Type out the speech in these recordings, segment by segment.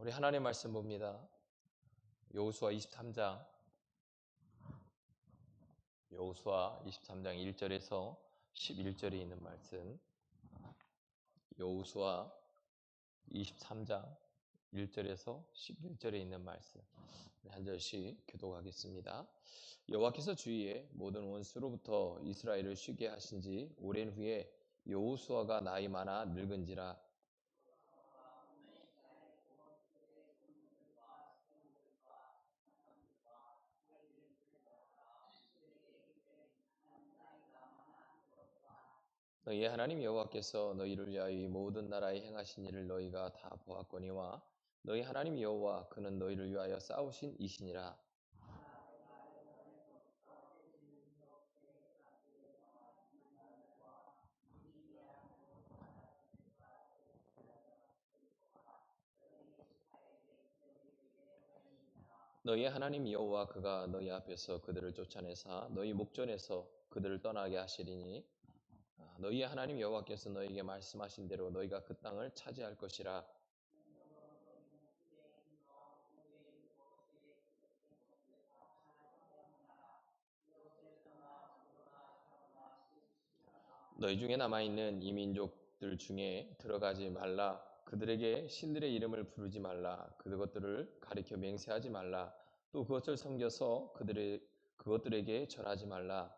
우리 하나님 말씀 봅니다. 여호수아 23장 1절에서 11절에 있는 말씀. 여호수아 23장 1절에서 11절에 있는 말씀. 한 절씩 교독하겠습니다. 여호와께서 주위에 모든 원수로부터 이스라엘을 쉬게 하신 지 오랜 후에 여호수아가 나이 많아 늙은지라. 너희의 하나님 여호와께서 너희를 위하여 이 모든 나라에 행하신 일을 너희가 다 보았거니와 너희 하나님 여호와 그는 너희를 위하여 싸우신 이시니라. 너희 하나님 여호와 그가 너희 앞에서 그들을 쫓아내사 너희 목전에서 그들을 떠나게 하시리니 너희 하나님 여호와께서 너희에게 말씀하신 대로 너희가 그 땅을 차지할 것이라. 너희 중에 남아있는 이민족들 중에 들어가지 말라. 그들에게 신들의 이름을 부르지 말라. 그것들을 가리켜 맹세하지 말라. 또 그것을 섬겨서 그것들에게 절하지 말라.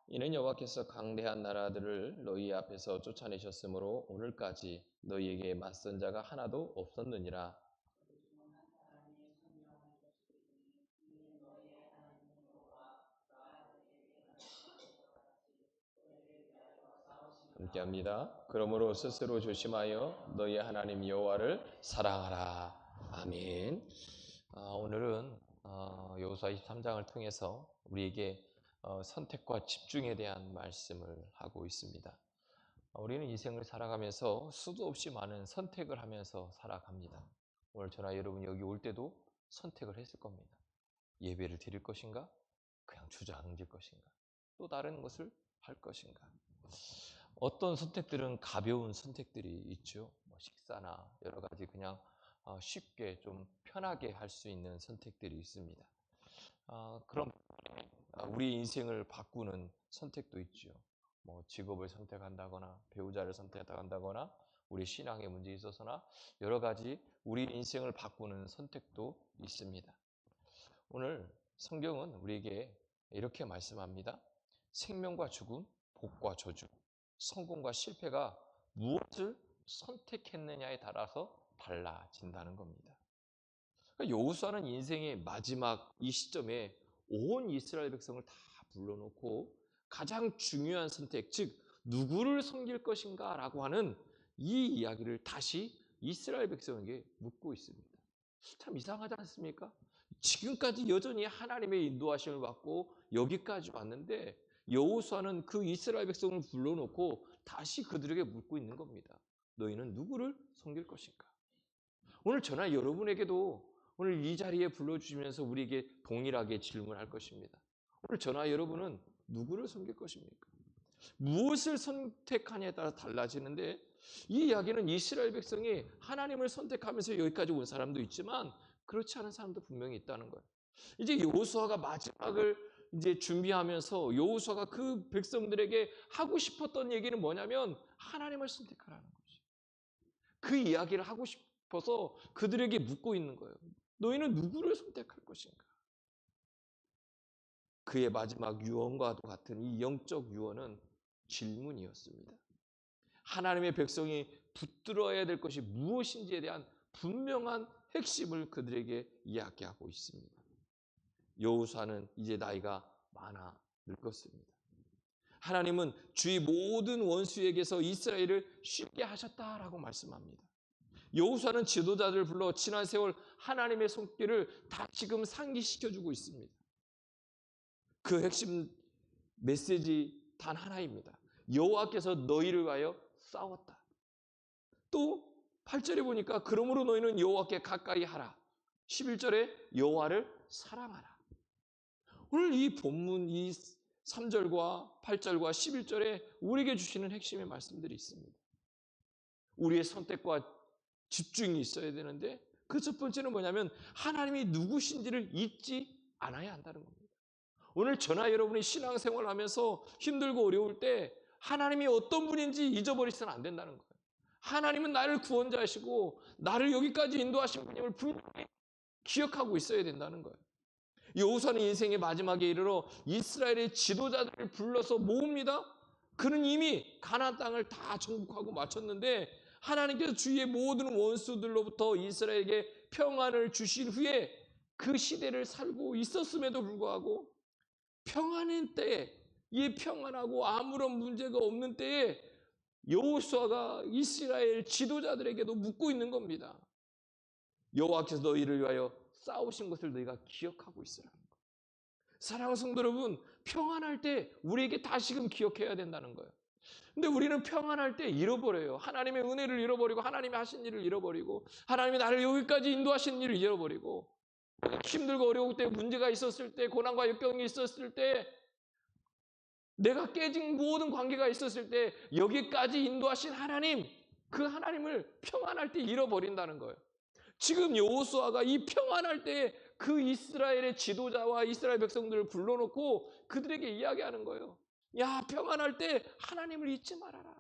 이는 여호와께서 강대한 나라들을 너희 앞에서 쫓아내셨으므로 오늘까지 너희에게 맞선 자가 하나도 없었느니라. 함께합니다. 그러므로 스스로 조심하여 너희 하나님 여호와를 사랑하라. 아멘. 오늘은 여호수아 23장을 통해서 우리에게 선택과 집중에 대한 말씀을 하고 있습니다. 우리는 인생을 살아가면서 수도 없이 많은 선택을 하면서 살아갑니다. 오늘 저나 여러분 여기 올 때도 선택을 했을 겁니다. 예배를 드릴 것인가? 그냥 주저앉을 것인가? 또 다른 것을 할 것인가? 어떤 선택들은 가벼운 선택들이 있죠. 식사나 여러 가지 그냥 쉽게 좀 편하게 할 수 있는 선택들이 있습니다. 그럼 우리 인생을 바꾸는 선택도 있죠. 직업을 선택한다거나 배우자를 선택한다거나 우리 신앙의 문제에 있어서나 여러 가지 우리 인생을 바꾸는 선택도 있습니다. 오늘 성경은 우리에게 이렇게 말씀합니다. 생명과 죽음, 복과 저주, 성공과 실패가 무엇을 선택했느냐에 따라서 달라진다는 겁니다. 그러니까 여호수아는 인생의 마지막 이 시점에 온 이스라엘 백성을 다 불러놓고 가장 중요한 선택, 즉 누구를 섬길 것인가 라고 하는 이 이야기를 다시 이스라엘 백성에게 묻고 있습니다. 참 이상하지 않습니까? 지금까지 여전히 하나님의 인도하심을 받고 여기까지 왔는데 여호수아는 그 이스라엘 백성을 불러놓고 다시 그들에게 묻고 있는 겁니다. 너희는 누구를 섬길 것인가? 오늘 저나 여러분에게도 오늘 이 자리에 불러주시면서 우리에게 동일하게 질문할 것입니다. 오늘 저나 여러분은 누구를 섬길 것입니까? 무엇을 선택하냐에 따라 달라지는데 이 이야기는 이스라엘 백성이 하나님을 선택하면서 여기까지 온 사람도 있지만 그렇지 않은 사람도 분명히 있다는 거예요. 이제 여호수아가 마지막을 이제 준비하면서 여호수아가 그 백성들에게 하고 싶었던 얘기는 뭐냐면 하나님을 선택하라는 거죠. 그 이야기를 하고 싶어서 그들에게 묻고 있는 거예요. 너희는 누구를 선택할 것인가? 그의 마지막 유언과도 같은 이 영적 유언은 질문이었습니다. 하나님의 백성이 붙들어야 될 것이 무엇인지에 대한 분명한 핵심을 그들에게 이야기하고 있습니다. 여호수아는 이제 나이가 많아 늙었습니다. 하나님은 주의 모든 원수에게서 이스라엘을 쉽게 하셨다라고 말씀합니다. 여호수아는 지도자들을 불러 지난 세월 하나님의 손길을 다시금 상기시켜주고 있습니다. 그 핵심 메시지 단 하나입니다. 여호와께서 너희를 위하여 싸웠다. 또 8절에 보니까 그러므로 너희는 여호와께 가까이 하라. 11절에 여호와를 사랑하라. 오늘 이 본문 이 3절과 8절과 11절에 우리에게 주시는 핵심의 말씀들이 있습니다. 우리의 선택과 집중이 있어야 되는데 그 첫 번째는 뭐냐면 하나님이 누구신지를 잊지 않아야 한다는 겁니다. 오늘 저나 여러분이 신앙생활을 하면서 힘들고 어려울 때 하나님이 어떤 분인지 잊어버리서는 안 된다는 거예요. 하나님은 나를 구원자이시고 나를 여기까지 인도하신 분임을 분명히 기억하고 있어야 된다는 거예요. 여호수아는 인생의 마지막에 이르러 이스라엘의 지도자들을 불러서 모읍니다. 그는 이미 가나안 땅을 다 정복하고 마쳤는데 하나님께서 주위의 모든 원수들로부터 이스라엘에게 평안을 주신 후에 그 시대를 살고 있었음에도 불구하고 평안인 때에, 이 평안하고 아무런 문제가 없는 때에 여호수아가 이스라엘 지도자들에게도 묻고 있는 겁니다. 여호와께서 너희를 위하여 싸우신 것을 너희가 기억하고 있으라는 거예요. 사랑하는 성도 여러분, 평안할 때 우리에게 다시금 기억해야 된다는 거예요. 근데 우리는 평안할 때 잃어버려요. 하나님의 은혜를 잃어버리고 하나님이 하신 일을 잃어버리고 하나님이 나를 여기까지 인도하신 일을 잃어버리고 힘들고 어려울 때 문제가 있었을 때 고난과 역경이 있었을 때 내가 깨진 모든 관계가 있었을 때 여기까지 인도하신 하나님, 그 하나님을 평안할 때 잃어버린다는 거예요. 지금 여호수아가 이 평안할 때 그 이스라엘의 지도자와 이스라엘 백성들을 불러놓고 그들에게 이야기하는 거예요. 야, 평안할 때 하나님을 잊지 말아라.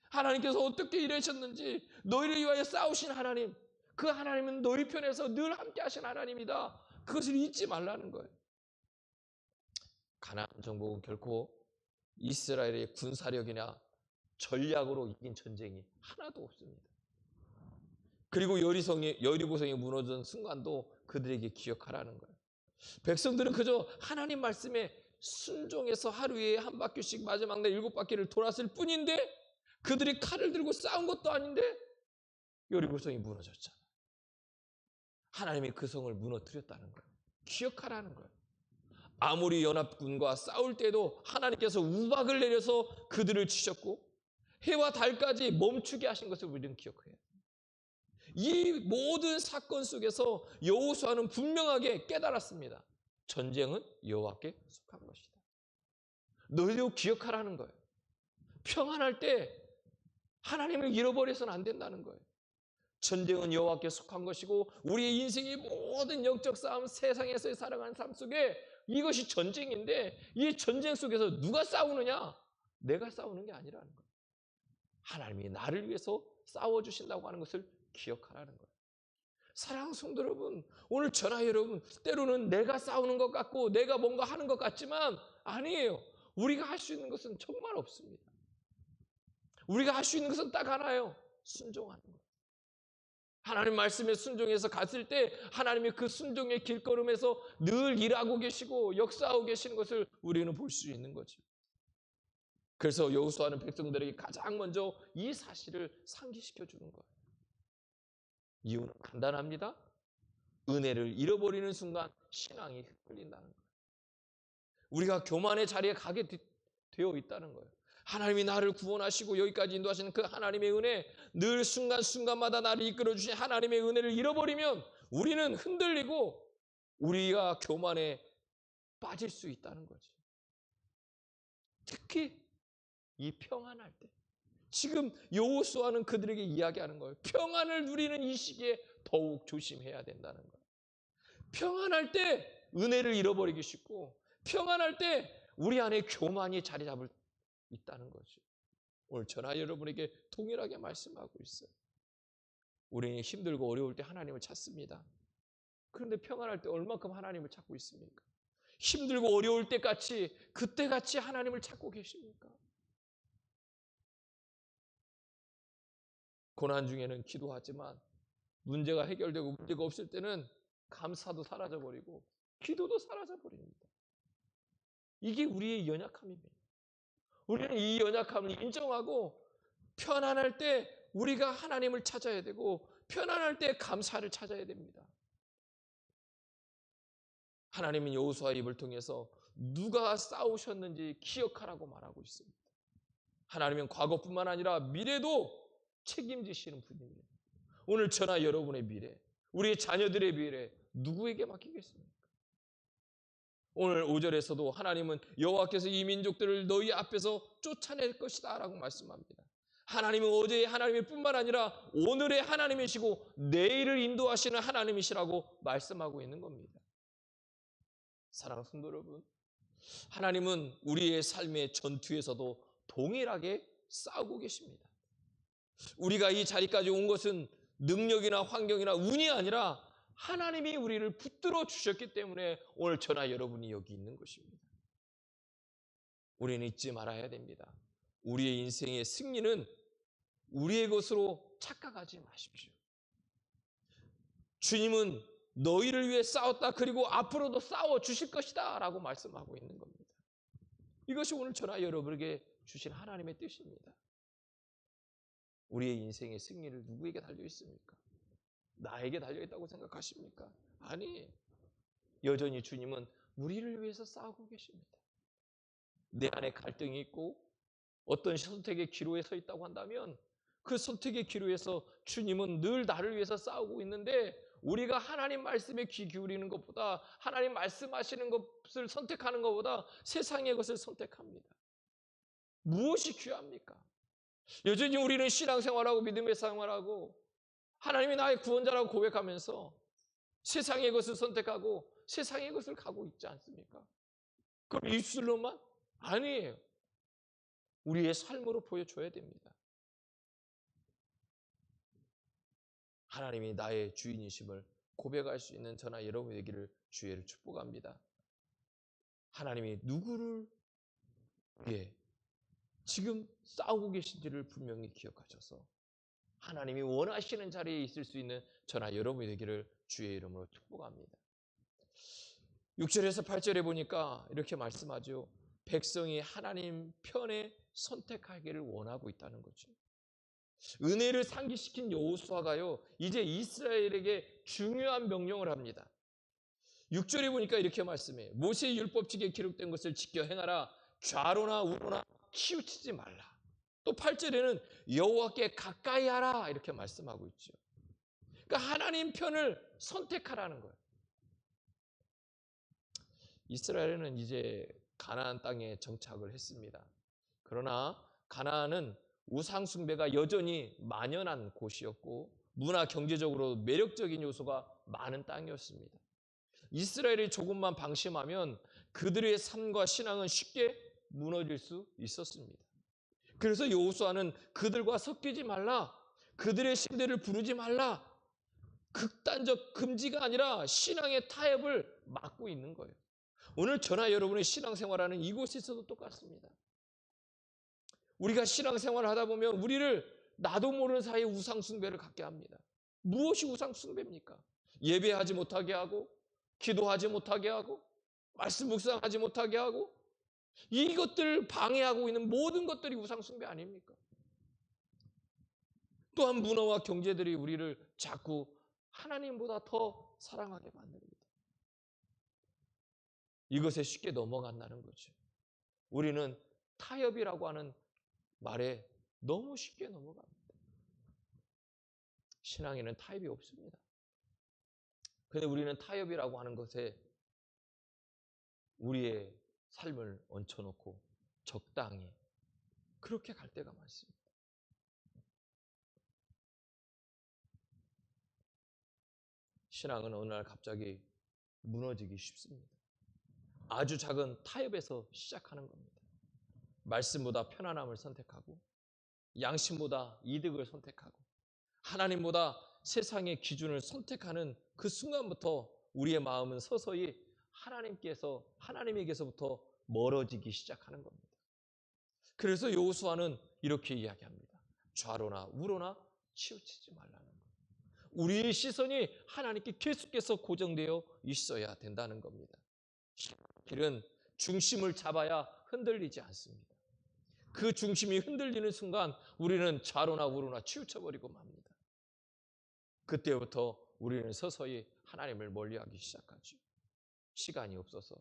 하나님께서 어떻게 일하셨는지, 너희를 위하여 싸우신 하나님, 그 하나님은 너희 편에서 늘 함께 하신 하나님이다. 그것을 잊지 말라는 거예요. 가나안 정복은 결코 이스라엘의 군사력이나 전략으로 이긴 전쟁이 하나도 없습니다. 그리고 여리고성이 무너진 순간도 그들에게 기억하라는 거예요. 백성들은 그저 하나님 말씀에 순종해서 하루에 한 바퀴씩 마지막 날 7바퀴를 돌았을 뿐인데 그들이 칼을 들고 싸운 것도 아닌데 여리고성이 무너졌잖아요. 하나님이 그 성을 무너뜨렸다는 거예요. 기억하라는 거예요. 아모리 연합군과 싸울 때도 하나님께서 우박을 내려서 그들을 치셨고 해와 달까지 멈추게 하신 것을 우리는 기억해요. 이 모든 사건 속에서 여호수아는 분명하게 깨달았습니다. 전쟁은 여호와께 속한 것이다. 너희도 기억하라는 거예요. 평안할 때 하나님을 잃어버려서는 안 된다는 거예요. 전쟁은 여호와께 속한 것이고 우리의 인생의 모든 영적 싸움, 세상에서의 살아가는 삶 속에 이것이 전쟁인데 이 전쟁 속에서 누가 싸우느냐? 내가 싸우는 게 아니라는 거예요. 하나님이 나를 위해서 싸워주신다고 하는 것을 기억하라는 거예요. 사랑하는 성도 여러분, 오늘 저나 여러분, 때로는 내가 싸우는 것 같고 내가 뭔가 하는 것 같지만 아니에요. 우리가 할 수 있는 것은 정말 없습니다. 우리가 할 수 있는 것은 딱 하나예요. 순종하는 거예요. 하나님 말씀에 순종해서 갔을 때 하나님이 그 순종의 길걸음에서 늘 일하고 계시고 역사하고 계시는 것을 우리는 볼 수 있는 거죠. 그래서 여호수아는 백성들에게 가장 먼저 이 사실을 상기시켜 주는 거예요. 이유는 간단합니다. 은혜를 잃어버리는 순간 신앙이 흔들린다는 거예요. 우리가 교만의 자리에 가게 되어 있다는 거예요. 하나님이 나를 구원하시고 여기까지 인도하시는 그 하나님의 은혜, 늘 순간순간마다 나를 이끌어 주신 하나님의 은혜를 잃어버리면 우리는 흔들리고 우리가 교만에 빠질 수 있다는 거지. 특히 이 평안할 때. 지금 여호수아는 그들에게 이야기하는 거예요. 평안을 누리는 이 시기에 더욱 조심해야 된다는 거예요. 평안할 때 은혜를 잃어버리기 쉽고 평안할 때 우리 안에 교만이 자리 잡을 있다는 거죠. 오늘 저나 여러분에게 동일하게 말씀하고 있어요. 우리는 힘들고 어려울 때 하나님을 찾습니다. 그런데 평안할 때 얼마큼 하나님을 찾고 있습니까? 힘들고 어려울 때 같이 그때 같이 하나님을 찾고 계십니까? 고난 중에는 기도하지만 문제가 해결되고 문제가 없을 때는 감사도 사라져버리고 기도도 사라져버립니다. 이게 우리의 연약함입니다. 우리는 이 연약함을 인정하고 편안할 때 우리가 하나님을 찾아야 되고 편안할 때 감사를 찾아야 됩니다. 하나님은 여호수아의 입을 통해서 누가 싸우셨는지 기억하라고 말하고 있습니다. 하나님은 과거뿐만 아니라 미래도 책임지시는 분입니다. 오늘 저나 여러분의 미래, 우리의 자녀들의 미래 누구에게 맡기겠습니까? 오늘 5절에서도 하나님은 여호와께서 이 민족들을 너희 앞에서 쫓아낼 것이다 라고 말씀합니다. 하나님은 어제의 하나님일 뿐만 아니라 오늘의 하나님이시고 내일을 인도하시는 하나님이시라고 말씀하고 있는 겁니다. 사랑하는 성도 여러분, 하나님은 우리의 삶의 전투에서도 동일하게 싸우고 계십니다. 우리가 이 자리까지 온 것은 능력이나 환경이나 운이 아니라 하나님이 우리를 붙들어 주셨기 때문에 오늘 저나 여러분이 여기 있는 것입니다. 우리는 잊지 말아야 됩니다. 우리의 인생의 승리는 우리의 것으로 착각하지 마십시오. 주님은 너희를 위해 싸웠다, 그리고 앞으로도 싸워 주실 것이다 라고 말씀하고 있는 겁니다. 이것이 오늘 저나 여러분에게 주신 하나님의 뜻입니다. 우리의 인생의 승리를 누구에게 달려 있습니까? 나에게 달려 있다고 생각하십니까? 아니, 여전히 주님은 우리를 위해서 싸우고 계십니다. 내 안에 갈등이 있고 어떤 선택의 기로에 서 있다고 한다면 그 선택의 기로에서 주님은 늘 나를 위해서 싸우고 있는데, 우리가 하나님 말씀에 귀 기울이는 것보다, 하나님 말씀하시는 것을 선택하는 것보다 세상의 것을 선택합니다. 무엇이 귀합니까? 여전히 우리는 신앙생활하고 믿음의 생활하고 하나님이 나의 구원자라고 고백하면서 세상의 것을 선택하고 세상의 것을 가고 있지 않습니까? 그럼 입술로만? 아니에요. 우리의 삶으로 보여줘야 됩니다. 하나님이 나의 주인이심을 고백할 수 있는 저나 여러분 되기를 주의를 축복합니다. 하나님이 누구를 위해 지금 싸우고 계신지를 분명히 기억하셔서 하나님이 원하시는 자리에 있을 수 있는 저나 여러분이 되기를 주의 이름으로 축복합니다. 6절에서 8절에 보니까 이렇게 말씀하죠. 백성이 하나님 편에 선택하기를 원하고 있다는 거죠. 은혜를 상기시킨 여호수아가요, 이제 이스라엘에게 중요한 명령을 합니다. 6절에 보니까 이렇게 말씀해요. 모세의 율법책에 기록된 것을 지켜 행하라. 좌로나 우로나 치우치지 말라. 또 8절에는 여호와께 가까이 하라 이렇게 말씀하고 있죠. 그러니까 하나님 편을 선택하라는 거예요. 이스라엘은 이제 가나안 땅에 정착을 했습니다. 그러나 가나안은 우상 숭배가 여전히 만연한 곳이었고 문화 경제적으로 매력적인 요소가 많은 땅이었습니다. 이스라엘이 조금만 방심하면 그들의 삶과 신앙은 쉽게 무너질 수 있었습니다. 그래서 여호수아는 그들과 섞이지 말라, 그들의 신들을 부르지 말라, 극단적 금지가 아니라 신앙의 타협을 막고 있는 거예요. 오늘 저나 여러분의 신앙생활하는 이곳에서도 똑같습니다. 우리가 신앙생활을 하다 보면 우리를 나도 모르는 사이에 우상숭배를 갖게 합니다. 무엇이 우상숭배입니까? 예배하지 못하게 하고, 기도하지 못하게 하고, 말씀 묵상하지 못하게 하고, 이것들을 방해하고 있는 모든 것들이 우상숭배 아닙니까? 또한 문화와 경제들이 우리를 자꾸 하나님보다 더 사랑하게 만듭니다. 이것에 쉽게 넘어간다는 거죠. 우리는 타협이라고 하는 말에 너무 쉽게 넘어갑니다. 신앙에는 타협이 없습니다. 그런데 우리는 타협이라고 하는 것에 우리의 삶을 얹혀놓고 적당히 그렇게 갈 때가 많습니다. 신앙은 어느 날 갑자기 무너지기 쉽습니다. 아주 작은 타협에서 시작하는 겁니다. 말씀보다 편안함을 선택하고, 양심보다 이득을 선택하고, 하나님보다 세상의 기준을 선택하는 그 순간부터 우리의 마음은 서서히 하나님에게서부터 멀어지기 시작하는 겁니다. 그래서 여호수아는 이렇게 이야기합니다. 좌로나 우로나 치우치지 말라는 거예요. 우리의 시선이 하나님께 계속해서 고정되어 있어야 된다는 겁니다. 길은 중심을 잡아야 흔들리지 않습니다. 그 중심이 흔들리는 순간 우리는 좌로나 우로나 치우쳐버리고 맙니다. 그때부터 우리는 서서히 하나님을 멀리하기 시작하죠. 시간이 없어서,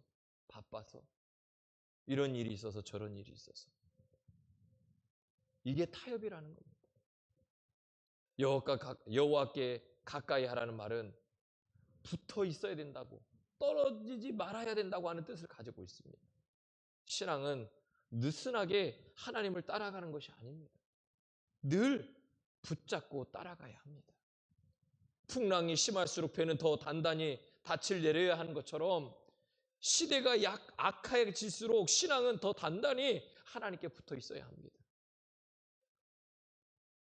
바빠서, 이런 일이 있어서 저런 일이 있어서. 이게 타협이라는 겁니다. 여호와께 가까이 하라는 말은 붙어 있어야 된다고, 떨어지지 말아야 된다고 하는 뜻을 가지고 있습니다. 신앙은 느슨하게 하나님을 따라가는 것이 아닙니다. 늘 붙잡고 따라가야 합니다. 풍랑이 심할수록 배는 더 단단히 닻을 내려야 하는 것처럼 시대가 악해질수록 신앙은 더 단단히 하나님께 붙어 있어야 합니다.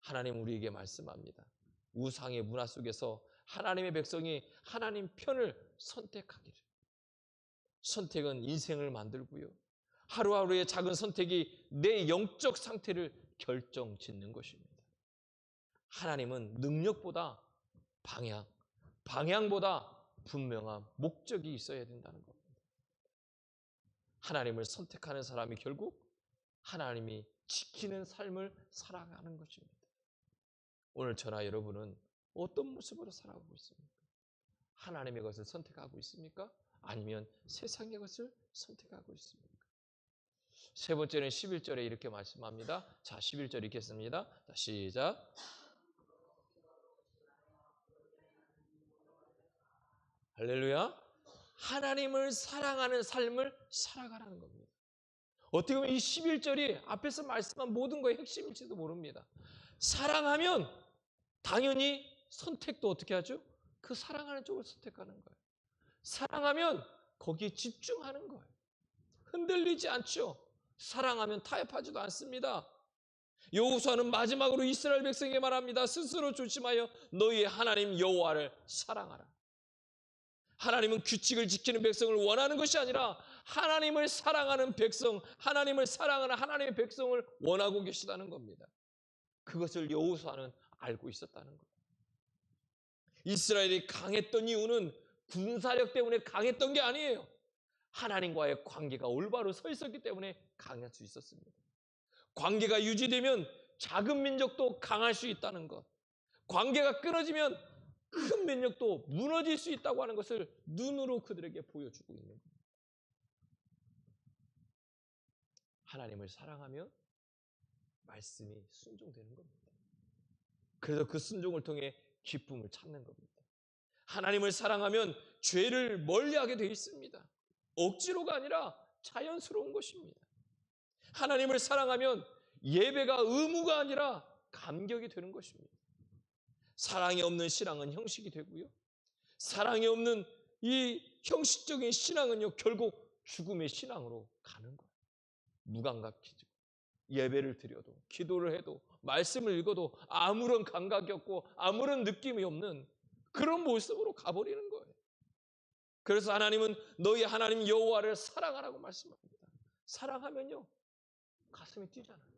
하나님 우리에게 말씀합니다. 우상의 문화 속에서 하나님의 백성이 하나님 편을 선택하기를. 선택은 인생을 만들고요. 하루하루의 작은 선택이 내 영적 상태를 결정짓는 것입니다. 하나님은 능력보다 방향보다 분명한 목적이 있어야 된다는 겁니다. 하나님을 선택하는 사람이 결국 하나님이 지키는 삶을 살아가는 것입니다. 오늘 저나 여러분은 어떤 모습으로 살아가고 있습니까? 하나님의 것을 선택하고 있습니까? 아니면 세상의 것을 선택하고 있습니까? 세 번째는 11절에 이렇게 말씀합니다. 자, 11절 읽겠습니다. 자, 시작. 할렐루야. 하나님을 사랑하는 삶을 살아가라는 겁니다. 어떻게 보면 이 11절이 앞에서 말씀한 모든 거의 핵심일지도 모릅니다. 사랑하면 당연히 선택도 어떻게 하죠? 그 사랑하는 쪽을 선택하는 거예요. 사랑하면 거기에 집중하는 거예요. 흔들리지 않죠. 사랑하면 타협하지도 않습니다. 여호수아는 마지막으로 이스라엘 백성에게 말합니다. 스스로 조심하여 너희의 하나님 여호와를 사랑하라. 하나님은 규칙을 지키는 백성을 원하는 것이 아니라 하나님을 사랑하는 백성, 하나님을 사랑하는 하나님의 백성을 원하고 계시다는 겁니다. 그것을 여호수아는 알고 있었다는 거예요. 이스라엘이 강했던 이유는 군사력 때문에 강했던 게 아니에요. 하나님과의 관계가 올바로 서 있었기 때문에 강할 수 있었습니다. 관계가 유지되면 작은 민족도 강할 수 있다는 것. 관계가 끊어지면 큰 민족도 무너질 수 있다고 하는 것을 눈으로 그들에게 보여주고 있는 겁니다. 하나님을 사랑하면 말씀이 순종되는 겁니다. 그래서 그 순종을 통해 기쁨을 찾는 겁니다. 하나님을 사랑하면 죄를 멀리하게 되어 있습니다. 억지로가 아니라 자연스러운 것입니다. 하나님을 사랑하면 예배가 의무가 아니라 감격이 되는 것입니다. 사랑이 없는 신앙은 형식이 되고요. 사랑이 없는 이 형식적인 신앙은요, 결국 죽음의 신앙으로 가는 거예요. 무감각해지고 예배를 드려도 기도를 해도 말씀을 읽어도 아무런 감각이 없고 아무런 느낌이 없는 그런 모습으로 가버리는 거예요. 그래서 하나님은 너희 하나님 여호와를 사랑하라고 말씀합니다. 사랑하면요 가슴이 뛰잖아요.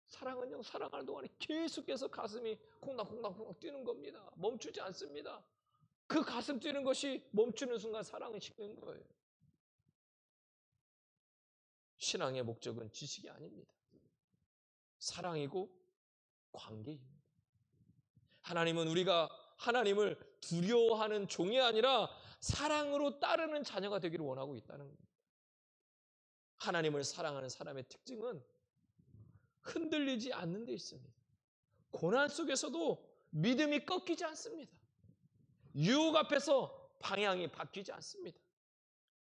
사랑은요 사랑하는 동안에 계속해서 가슴이 콩닥콩닥콩닥 뛰는 겁니다. 멈추지 않습니다. 그 가슴 뛰는 것이 멈추는 순간 사랑은 식는 거예요. 신앙의 목적은 지식이 아닙니다. 사랑이고 관계입니다. 하나님은 우리가 하나님을 두려워하는 종이 아니라 사랑으로 따르는 자녀가 되기를 원하고 있다는 겁니다. 하나님을 사랑하는 사람의 특징은 흔들리지 않는 데 있습니다. 고난 속에서도 믿음이 꺾이지 않습니다. 유혹 앞에서 방향이 바뀌지 않습니다.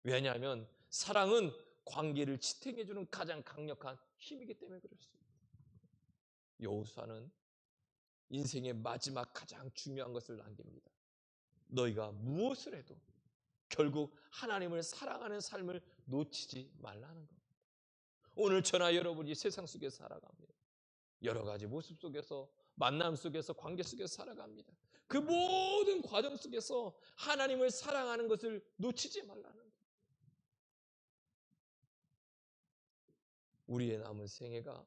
왜냐하면 사랑은 관계를 지탱해주는 가장 강력한 힘이기 때문에 그렇습니다. 여호수아는 인생의 마지막 가장 중요한 것을 남깁니다. 너희가 무엇을 해도 결국 하나님을 사랑하는 삶을 놓치지 말라는 겁니다. 오늘 저나 여러분이 세상 속에서 살아갑니다. 여러 가지 모습 속에서 만남 속에서 관계 속에서 살아갑니다. 그 모든 과정 속에서 하나님을 사랑하는 것을 놓치지 말라는 겁니다. 우리의 남은 생애가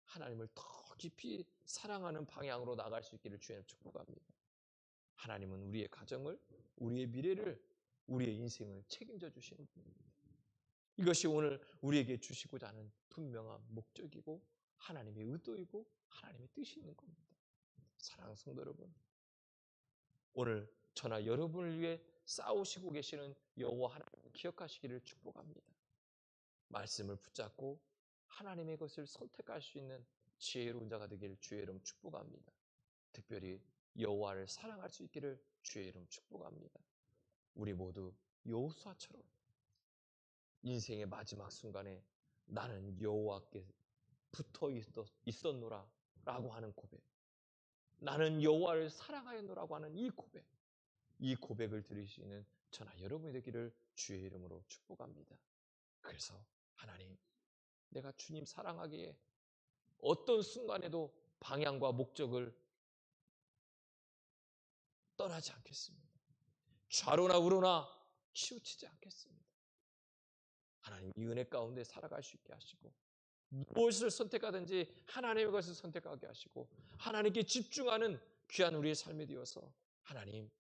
하나님을 더 깊이 사랑하는 방향으로 나갈 수 있기를 주님 축복합니다. 하나님은 우리의 가정을, 우리의 미래를, 우리의 인생을 책임져 주시는 분입니다. 이것이 오늘 우리에게 주시고자 하는 분명한 목적이고 하나님의 의도이고 하나님의 뜻이 있는 겁니다. 사랑하는 성도 여러분, 오늘 저나 여러분을 위해 싸우시고 계시는 여호와 하나님을 기억하시기를 축복합니다. 말씀을 붙잡고 하나님의 것을 선택할 수 있는 지혜로운 자가 되기를 주의 이름 축복합니다. 특별히 여호와를 사랑할 수 있기를 주의 이름 축복합니다. 우리 모두 여호수아처럼 인생의 마지막 순간에 나는 여호와께 붙어 있었노라 라고 하는 고백, 나는 여호와를 사랑하였노라고 하는 이 고백, 이 고백을 드릴 수 있는 저나 여러분이 되기를 주의 이름으로 축복합니다. 그래서 하나님, 내가 주님 사랑하기에 어떤 순간에도 방향과 목적을 떠나지 않겠습니다. 좌로나 우로나 치우치지 않겠습니다. 하나님, 이 은혜 가운데 살아갈 수 있게 하시고 무엇을 선택하든지 하나님의 것을 선택하게 하시고 하나님께 집중하는 귀한 우리의 삶이 되어서 하나님,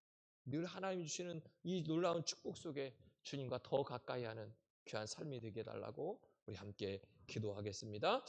늘 하나님이 주시는 이 놀라운 축복 속에 주님과 더 가까이 하는 귀한 삶이 되게 해달라고 우리 함께 기도하겠습니다.